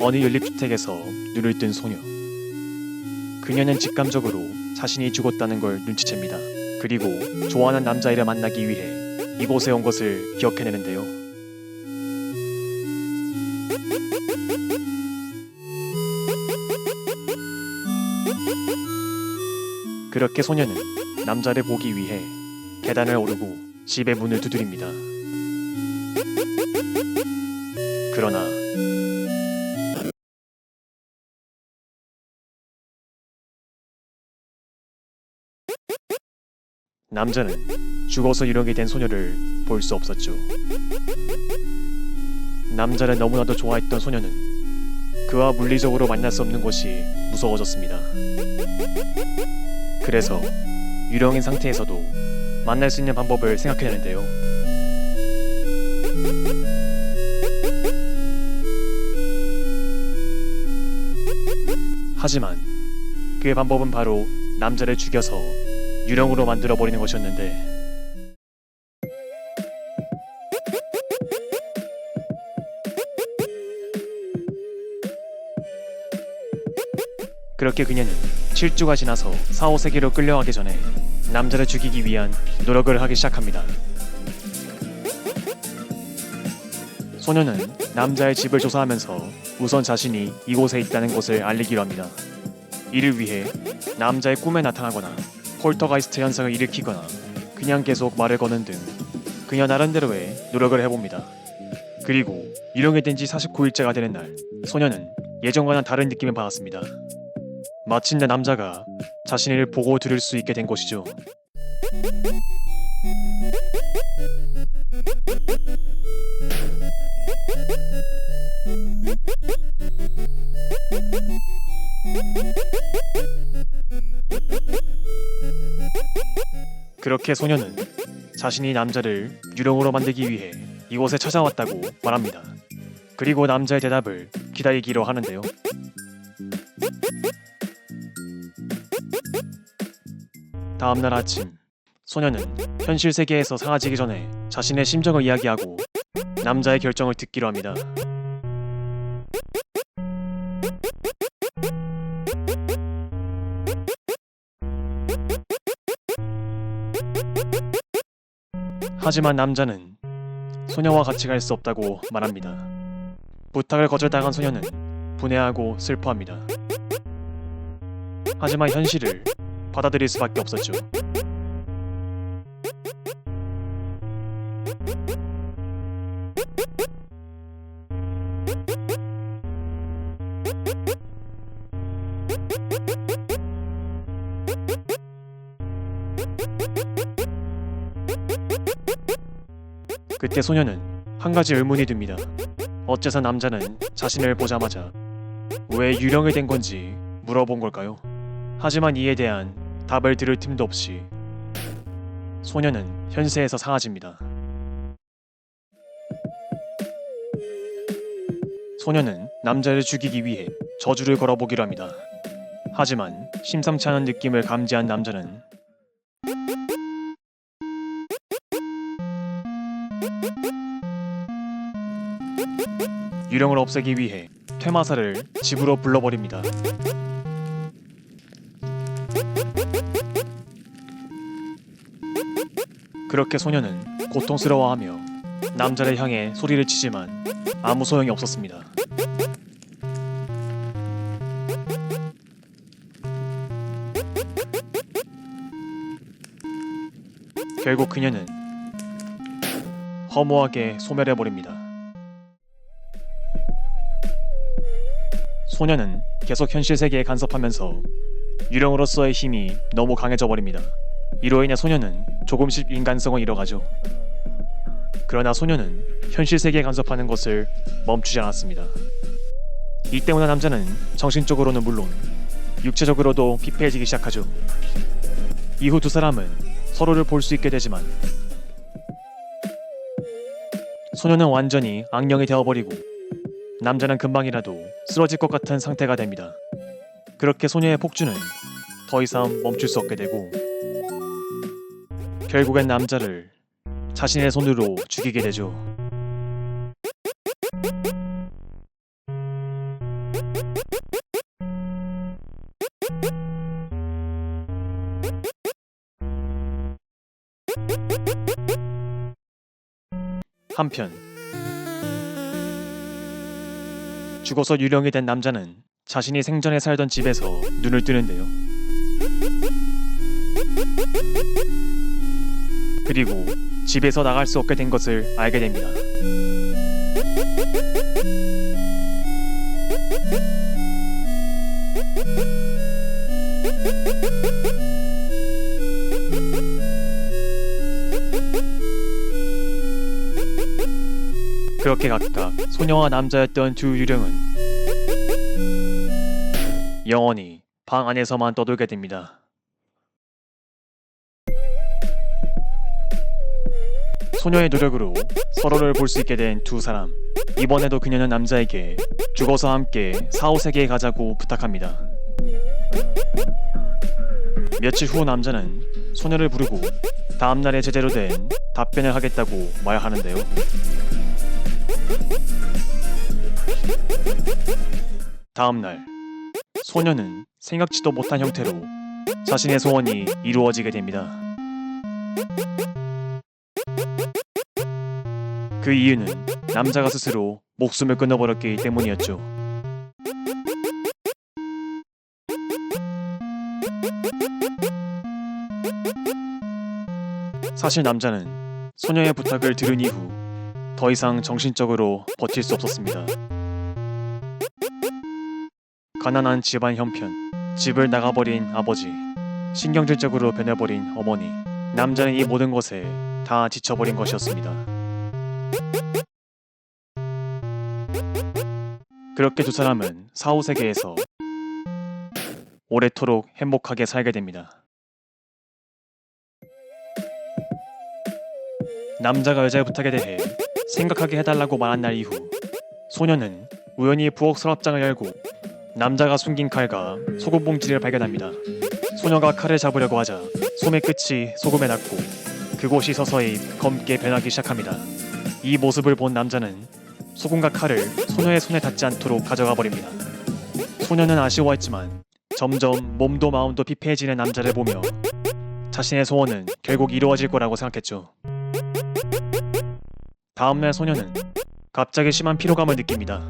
어느 연립주택에서 눈을 뜬 소녀. 그녀는 직감적으로 자신이 죽었다는 걸 눈치챕니다. 그리고 좋아하는 남자애를 만나기 위해 이곳에 온 것을 기억해내는데요. 그렇게 소녀는 남자를 보기 위해 계단을 오르고 집의 문을 두드립니다. 그러나 남자는 죽어서 이렇게 된 소녀를 볼 수 없었죠. 남자를 너무나도 좋아했던 소녀는 그와 물리적으로 만날 수 없는 것이 무서워졌습니다. 그래서 유령인 상태에서도 만날 수 있는 방법을 생각해내는데요. 하지만 그의 방법은 바로 남자를 죽여서 유령으로 만들어버리는 것이었는데, 그렇게 그녀는 7주가 지나서 4, 5세기로 끌려가기 전에 남자를 죽이기 위한 노력을 하기 시작합니다. 소녀는 남자의 집을 조사하면서 우선 자신이 이곳에 있다는 것을 알리기로 합니다. 이를 위해 남자의 꿈에 나타나거나 폴터가이스트 현상을 일으키거나 그냥 계속 말을 거는 등 그녀 나름대로의 노력을 해봅니다. 그리고 유령이 된 지 49일째가 되는 날, 소녀는 예전과는 다른 느낌을 받았습니다. 마침내 남자가 자신을 보고 들을 수 있게 된 것이죠. 그렇게 소녀는 자신이 남자를 유령으로 만들기 위해 이곳에 찾아왔다고 말합니다. 그리고 남자의 대답을 기다리기로 하는데요. 다음날 아침, 소녀는 현실 세계에서 사라지기 전에 자신의 심정을 이야기하고 남자의 결정을 듣기로 합니다. 하지만 남자는 소녀와 같이 갈 수 없다고 말합니다. 부탁을 거절당한 소녀는 분해하고 슬퍼합니다. 하지만 현실을 받아들일 수밖에 없었죠. 그때 소녀는 한 가지 의문이 듭니다. 어째서 남자는 자신을 보자마자 왜 유령이 된 건지 물어본 걸까요? 하지만 이에 대한 답을 들을 틈도 없이 소녀는 현세에서 사라집니다. 소녀는 남자를 죽이기 위해 저주를 걸어보기로 합니다. 하지만 심상치 않은 느낌을 감지한 남자는 유령을 없애기 위해 퇴마사를 집으로 불러버립니다. 그렇게 소녀는 고통스러워하며 남자를 향해 소리를 치지만 아무 소용이 없었습니다. 결국 그녀는 허무하게 소멸해버립니다. 소녀는 계속 현실 세계에 간섭하면서 유령으로서의 힘이 너무 강해져 버립니다. 이로 인해 소녀는 조금씩 인간성을 잃어가죠. 그러나 소녀는 현실 세계에 간섭하는 것을 멈추지 않았습니다. 이 때문에 남자는 정신적으로는 물론 육체적으로도 피폐해지기 시작하죠. 이후 두 사람은 서로를 볼 수 있게 되지만 소녀는 완전히 악령이 되어버리고 남자는 금방이라도 쓰러질 것 같은 상태가 됩니다. 그렇게 소녀의 폭주는 더 이상 멈출 수 없게 되고 결국엔 남자를 자신의 손으로 죽이게 되죠. 한편 죽어서 유령이 된 남자는 자신이 생전에 살던 집에서 눈을 뜨는데요. 그리고 집에서 나갈 수 없게 된 것을 알게 됩니다. 그렇게 각각 소녀와 남자였던 두 유령은 영원히 방 안에서만 떠돌게 됩니다. 소녀의 노력으로 서로를 볼 수 있게 된 두 사람. 이번에도 그녀는 남자에게 죽어서 함께 4, 5세계에 가자고 부탁합니다. 며칠 후 남자는 소녀를 부르고 다음날에 제대로 된 답변을 하겠다고 말하는데요. 다음날 소녀는 생각지도 못한 형태로 자신의 소원이 이루어지게 됩니다. 그 이유는 남자가 스스로 목숨을 끊어버렸기 때문이었죠. 사실 남자는 소녀의 부탁을 들은 이후 더 이상 정신적으로 버틸 수 없었습니다. 가난한 집안 형편, 집을 나가버린 아버지, 신경질적으로 변해버린 어머니, 남자는 이 모든 것에 다 지쳐버린 것이었습니다. 그렇게 두 사람은 4, 5세계에서 오래도록 행복하게 살게 됩니다. 남자가 여자의 부탁에 대해 생각하게 해달라고 말한 날 이후 소녀는 우연히 부엌 서랍장을 열고 남자가 숨긴 칼과 소금 봉지를 발견합니다. 소녀가 칼을 잡으려고 하자 솜의 끝이 소금에 닿고 그곳이 서서히 검게 변하기 시작합니다. 이 모습을 본 남자는 소금과 칼을 소녀의 손에 닿지 않도록 가져가 버립니다. 소녀는 아쉬워했지만 점점 몸도 마음도 피폐해지는 남자를 보며 자신의 소원은 결국 이루어질 거라고 생각했죠. 다음날 소녀는 갑자기 심한 피로감을 느낍니다.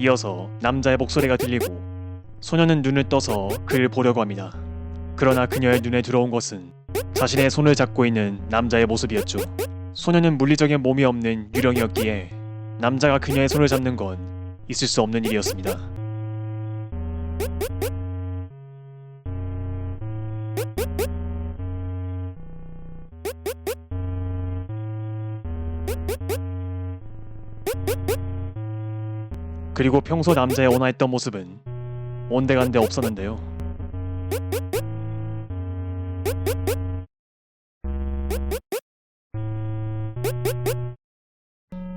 이어서 남자의 목소리가 들리고 소녀는 눈을 떠서 그를 보려고 합니다. 그러나 그녀의 눈에 들어온 것은 자신의 손을 잡고 있는 남자의 모습이었죠. 소녀는 물리적인 몸이 없는 유령이었기에 남자가 그녀의 손을 잡는 건 있을 수 없는 일이었습니다. 그리고 평소 남자의 온화했던 모습은 온데간데 없었는데요.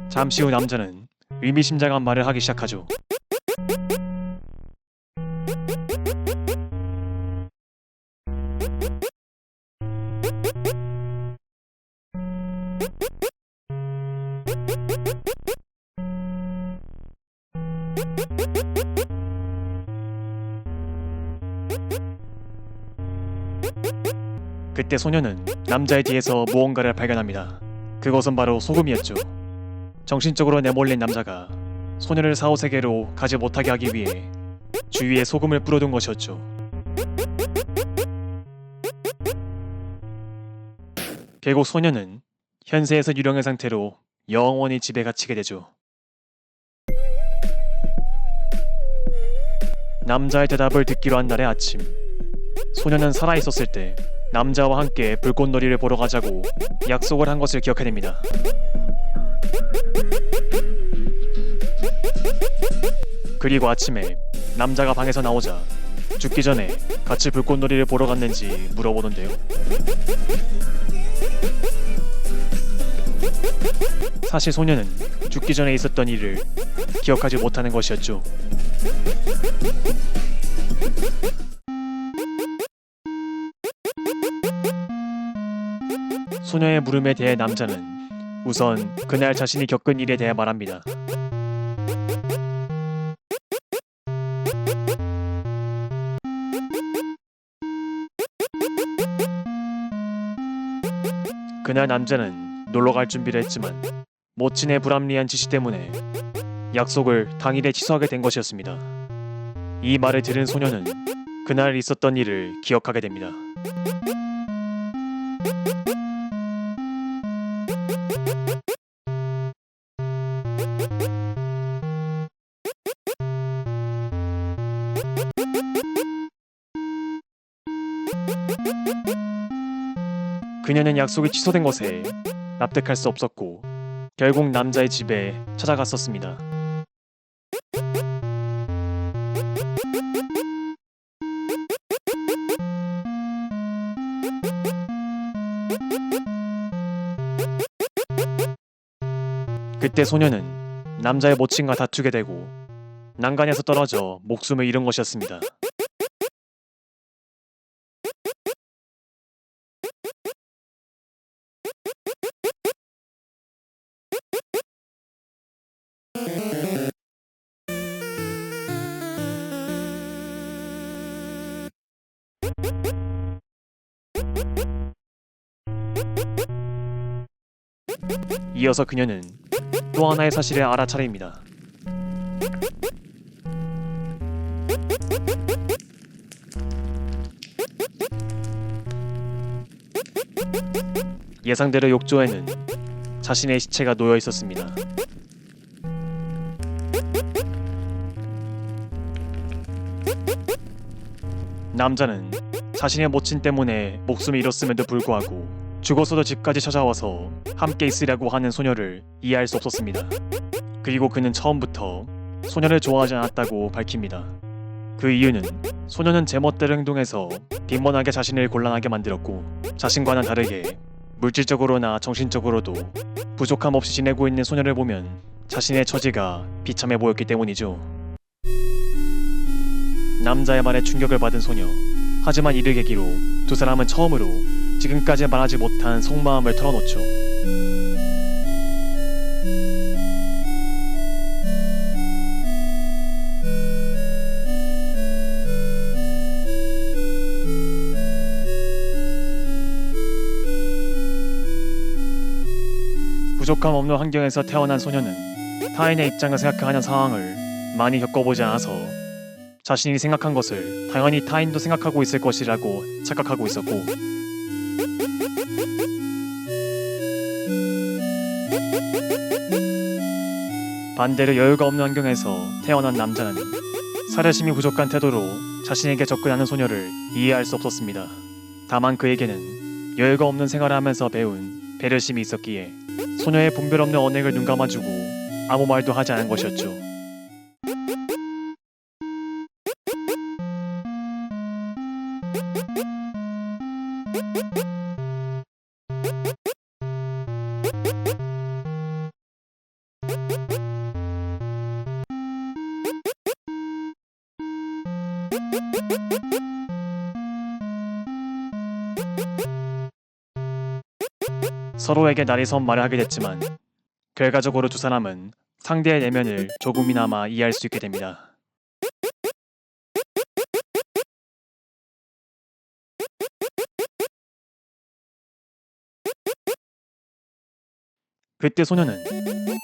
잠시 후 남자는 의미심장한 말을 하기 시작하죠. 그때 소녀는 남자의 뒤에서 무언가를 발견합니다. 그것은 바로 소금이었죠. 정신적으로 내몰린 남자가 소녀를 4, 5세계로 가지 못하게 하기 위해 주위에 소금을 뿌려둔 것이었죠. 결국 소녀는 현세에서 유령의 상태로 영원히 집에 갇히게 되죠. 남자의 대답을 듣기로 한 날의 아침, 소녀는 살아있었을 때 남자와 함께 불꽃놀이를 보러 가자고 약속을 한 것을 기억해냅니다. 그리고 아침에 남자가 방에서 나오자 죽기 전에 같이 불꽃놀이를 보러 갔는지 물어보는데요. 사실 소녀는 죽기 전에 있었던 일을 기억하지 못하는 것이었죠. 소녀의 물음에 대해 남자는 우선 그날 자신이 겪은 일에 대해 말합니다. 그날 남자는 놀러 갈 준비를 했지만 모친의 불합리한 지시 때문에 약속을 당일에 취소하게 된 것이었습니다. 이 말을 들은 소녀는 그날 있었던 일을 기억하게 됩니다. 그녀는 약속이 취소된 것에 납득할 수 없었고 결국 남자의 집에 찾아갔었습니다. 그때 소녀는 남자의 모친과 다투게 되고 난간에서 떨어져 목숨을 잃은 것이었습니다. 이어서 그녀는 또 하나의 사실을 알아차립니다. 예상대로 욕조에는 자신의 시체가 놓여 있었습니다. 남자는 자신의 모친 때문에 목숨을 잃었음에도 불구하고 죽어서도 집까지 찾아와서 함께 있으려고 하는 소녀를 이해할 수 없었습니다. 그리고 그는 처음부터 소녀를 좋아하지 않았다고 밝힙니다. 그 이유는 소녀는 제멋대로 행동해서 빈번하게 자신을 곤란하게 만들었고 자신과는 다르게 물질적으로나 정신적으로도 부족함 없이 지내고 있는 소녀를 보면 자신의 처지가 비참해 보였기 때문이죠. 남자의 말에 충격을 받은 소녀. 하지만 이를 계기로 두 사람은 처음으로 지금까지 말하지 못한 속마음을 털어놓죠. 부족함 없는 환경에서 태어난 소녀는 타인의 입장을 생각하는 상황을 많이 겪어보지 않아서 자신이 생각한 것을 당연히 타인도 생각하고 있을 것이라고 착각하고 있었고 반대로 여유가 없는 환경에서 태어난 남자는 사려심이 부족한 태도로 자신에게 접근하는 소녀를 이해할 수 없었습니다. 다만 그에게는 여유가 없는 생활을 하면서 배운 배려심이 있었기에 소녀의 분별 없는 언행을 눈감아주고 아무 말도 하지 않은 것이었죠. 서로에게 날이 선 말을 하게 됐지만 결과적으로 두 사람은 상대의 내면을 조금이나마 이해할 수 있게 됩니다. 그때 소녀는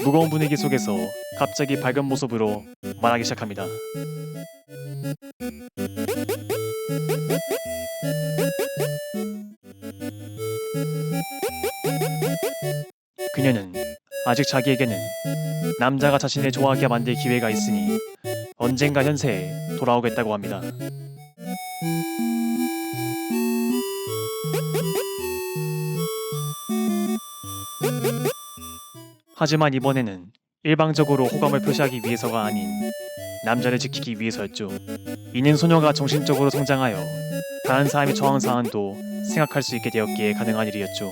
무거운 분위기 속에서 갑자기 밝은 모습으로 말하기 시작합니다. 그녀는 아직 자기에게는 남자가 자신을 좋아하게 만들 기회가 있으니 언젠가 현세에 돌아오겠다고 합니다. 하지만 이번에는 일방적으로 호감을 표시하기 위해서가 아닌 남자를 지키기 위해서였죠. 이는 소녀가 정신적으로 성장하여 다른 사람이 처한 사안도 생각할 수 있게 되었기에 가능한 일이었죠.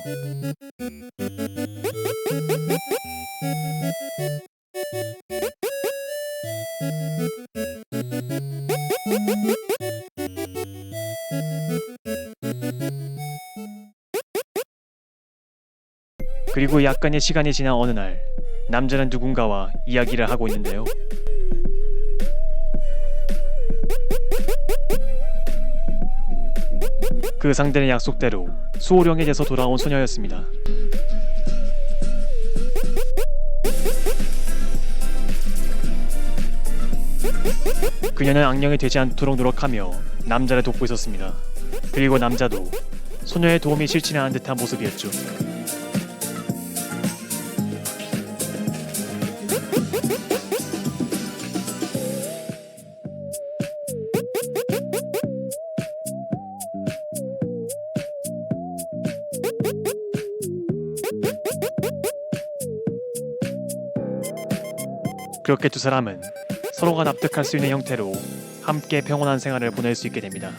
그리고 약간의 시간이 지난 어느 날 남자는 누군가와 이야기를 하고 있는데요. 그 상대는 약속대로 수호령에 돼서 돌아온 소녀였습니다. 그녀는 악령이 되지 않도록 노력하며 남자를 돕고 있었습니다. 그리고 남자도 소녀의 도움이 싫지는 않은 듯한 모습이었죠. 그렇게 두 사람은 서로가 납득할 수 있는 형태로 함께 평온한 생활을 보낼 수 있게 됩니다.